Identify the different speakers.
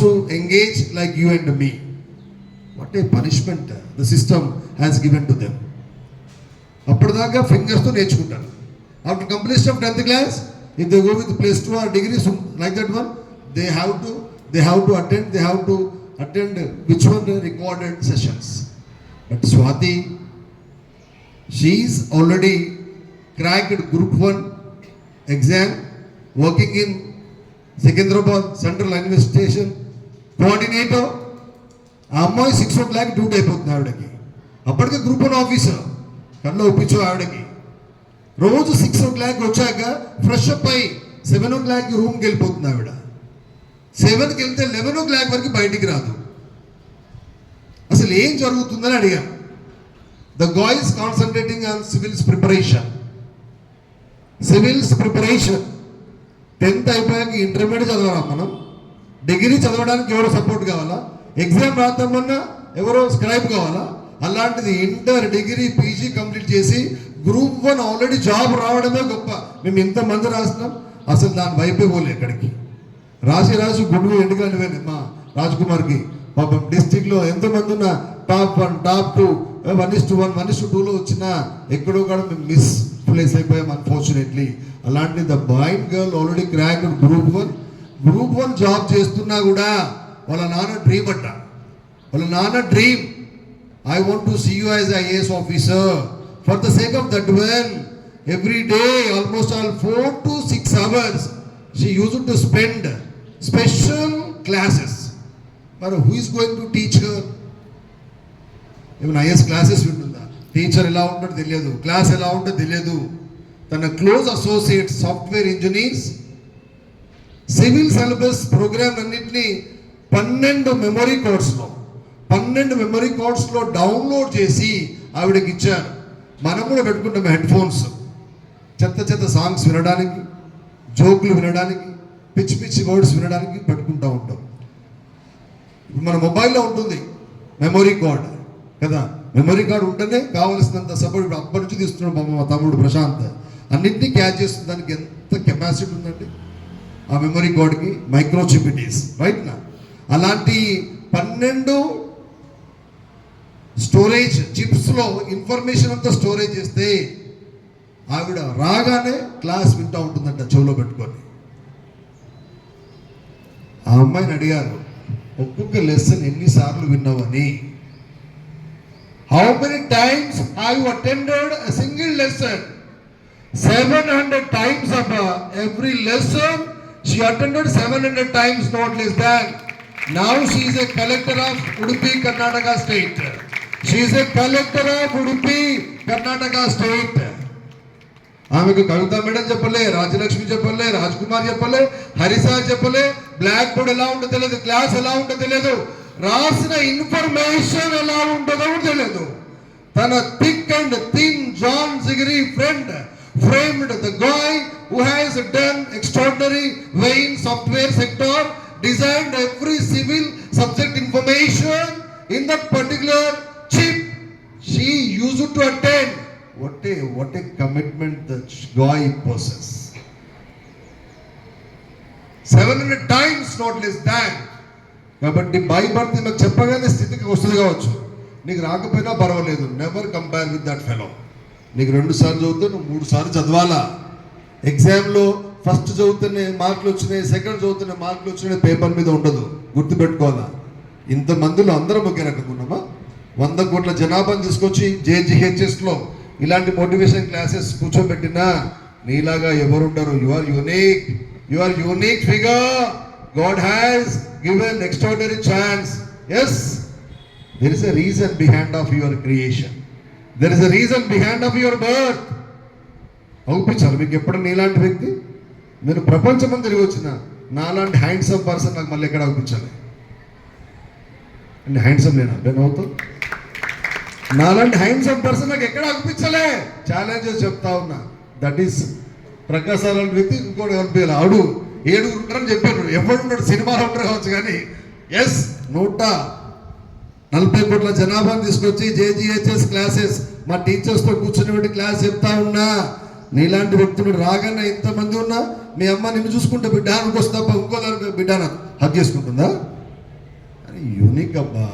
Speaker 1: to engage like you and me. What a punishment the system has given to them. అప్పటిదాకా ఫింగర్స్తో నేర్చుకుంటారు. After completion of 10th class, if they go with +2 or degrees like that one, they have to attend which one, recorded sessions. But Swati, she is already cracked group 1 exam, working in Secunderabad Central Administration coordinator. ఆ అమ్మాయి 6 o'clock duty అయిపోతుంది ఆవిడకి. అప్పటికే group 1 officer కన్నా ఒప్పించు ఆవిడకి. రోజు 6 o'clock వచ్చాక fresh up అయి 7 o'clock రూమ్కి వెళ్ళిపోతుంది ఆవిడ. 7కి వెళ్తే 11 o'clock వరకు బయటికి రాదు. అసలు ఏం జరుగుతుందని అడిగాం. The girls concentrating on civils preparation. 10th అయిపోయాక ఇంటర్మీడియట్ చదవాలా మనం? డిగ్రీ చదవడానికి ఎవరో సపోర్ట్ కావాలా? ఎగ్జామ్ రాద్దామన్నా ఎవరో స్క్రైబ్ కావాలా? అలాంటిది ఇంటర్, డిగ్రీ, పీజీ కంప్లీట్ చేసి గ్రూప్ 1 ఆల్రెడీ జాబ్ రావడమే గొప్ప. మేము ఇంతమంది రాసినాం, అసలు దాని వైపే పోలే. ఎక్కడికి రాసి గుండు ఎండుకనిపోయింది మా రాజ్ కుమార్కి. పాపం డిస్టిక్లో ఎంతమంది ఉన్నా టాప్ 1, టాప్ 2, 1:1, 1:2లో వచ్చినా ఎక్కడో కూడా మేము మిస్ ప్లేస్ అయిపోయాం అన్ఫార్చునేట్లీ. అలాంటి the boy girl already crack group 1 job చేస్తున్నా కూడా వాళ్ళ నాన్న డ్రీమ్ అట్ట. వాళ్ళ నాన్న dream, I want to see you as IAS officer. For the sake of that well every day almost 4 to 6 hours she used to spend special classes. But who is going to teach her? ఏమైనా IAS classes వింటుందా? Teacher ఎలా ఉంటాడో తెలియదు, class ఎలా ఉంటుందో తెలియదు. తన close associates software engineers civil syllabus programme అన్నింటినీ 12 మెమరీ కార్డ్స్లో డౌన్లోడ్ చేసి ఆవిడకి ఇచ్చారు. మనం కూడా పెట్టుకుంటాం హెడ్ ఫోన్స్, చెత్త సాంగ్స్ వినడానికి, జోకులు వినడానికి, పిచ్చి వర్డ్స్ వినడానికి పెట్టుకుంటూ ఉంటాం. మన మొబైల్లో ఉంటుంది మెమరీ కార్డ్ కదా. మెమరీ కార్డ్ ఉంటేనే కావలసినంత సపోర్ట్. ఇప్పుడు అప్పటి నుంచి తీస్తున్నాడు మా తమ్ముడు ప్రశాంత్, అన్నింటినీ క్యాచ్ చేస్తుంది. దానికి ఎంత కెపాసిటీ ఉందండి ఆ మెమరీ కార్డ్కి. మైక్రోచిప్ ఇట్ ఈస్ రైట్ నా. అలాంటి 12 స్టోరేజ్ చిప్స్లో ఇన్ఫర్మేషన్ అంతా స్టోరేజ్ చేస్తే ఆవిడ రాగానే క్లాస్ వింటూ ఉంటుందంట చెవులో పెట్టుకొని. ఆ అమ్మాయిని అడిగారు, ఒక్కొక్క లెసన్ ఎన్నిసార్లు విన్నావని. How many times have you attended a single lesson? 700 times of every lesson she attended 700 times, not less than. Now she is a collector of Udupi, Karnataka state. She is a collector of Udupi, Karnataka state. ఆమెకు కవిత madam చెప్పలే, రాజలక్ష్మి చెప్పలే, రాజ్ కుమార్ చెప్పలే, హరిసార్ చెప్పలే. Black board ఎలా ఉంటుందో తెలియదు, class ఎలా ఉంటుందో తెలియదు, రాసిన ఇన్ఫర్మేషన్ ఎలా ఉంటుందో తెలియదు. తన థిక్ అండ్ థిన్ జాన్ జిగరీ friend framed the guy who has done extraordinary way in software sector, designed every civil subject information in that particular chip she used to attend. What a commitment the guy possesses. 700 times, not less than. కాబట్టి by birth నాకు చెప్పగానే స్థితికి వస్తుంది కావచ్చు, నీకు రాకపోయినా పర్వాలేదు. Never compare with that fellow. నీకు 2 సార్లు చదివితే నువ్వు 3 సార్లు చదవాలా. ఎగ్జామ్లో ఫస్ట్ చదువుతూనే మార్కులు వచ్చినాయి, సెకండ్ చదువుతూనే మార్కులు వచ్చినాయి పేపర్ మీద ఉండదు, గుర్తుపెట్టుకోవాలా. ఇంతమందిలో అందరం ఒకే రకంగా ఉన్నామా? 100 కోట్ల జనాభాను తీసుకొచ్చి JGHSలో ఇలాంటి మోటివేషన్ క్లాసెస్ కూర్చోబెట్టినా నీలాగా ఎవరు ఉండరు. You are unique figure. God has given extraordinary chance. Yes, there is a reason behind of your creation. There is a reason behind of your birth. అవుపించాలి మీకు ఎప్పుడన్నా నీలాంటి వ్యక్తి. నేను ప్రపంచం తిరిగి వచ్చిన నాలాంటి హ్యాండ్సమ్ పర్సన్ నాకు మళ్ళీ ఎక్కడ అవుపించాలి అంటే హ్యాండ్సమ్ లేనా నేను అవుతాను. నాలాంటి హ్యాండ్సమ్ పర్సన్ నాకు ఎక్కడ అవుపించలే. ఛాలెంజెస్ చెప్తా ఉన్నా. దట్ ఈస్ ప్రకాశ్ అలాంటి వ్యక్తి ఇంకోటి కనిపించాలి. ఆడు 7 ఉంటారని చెప్పారు. ఎవడున్నాడు సినిమాలో ఉంటారు కావచ్చు కానీ 140 కోట్ల జనాభాను తీసుకొచ్చి JGHS క్లాసెస్ మా టీచర్స్తో కూర్చుని క్లాస్ చెప్తా ఉన్నా. నీలాంటి వ్యక్తులు రాగానే ఇంతమంది ఉన్నా మీ అమ్మ నిన్ను చూసుకుంటే బిడ్డ అనుకొస్తా, ఇంకో దానికి బిడ్డ హక్ చేసుకుంటుందా? నీకబ్బా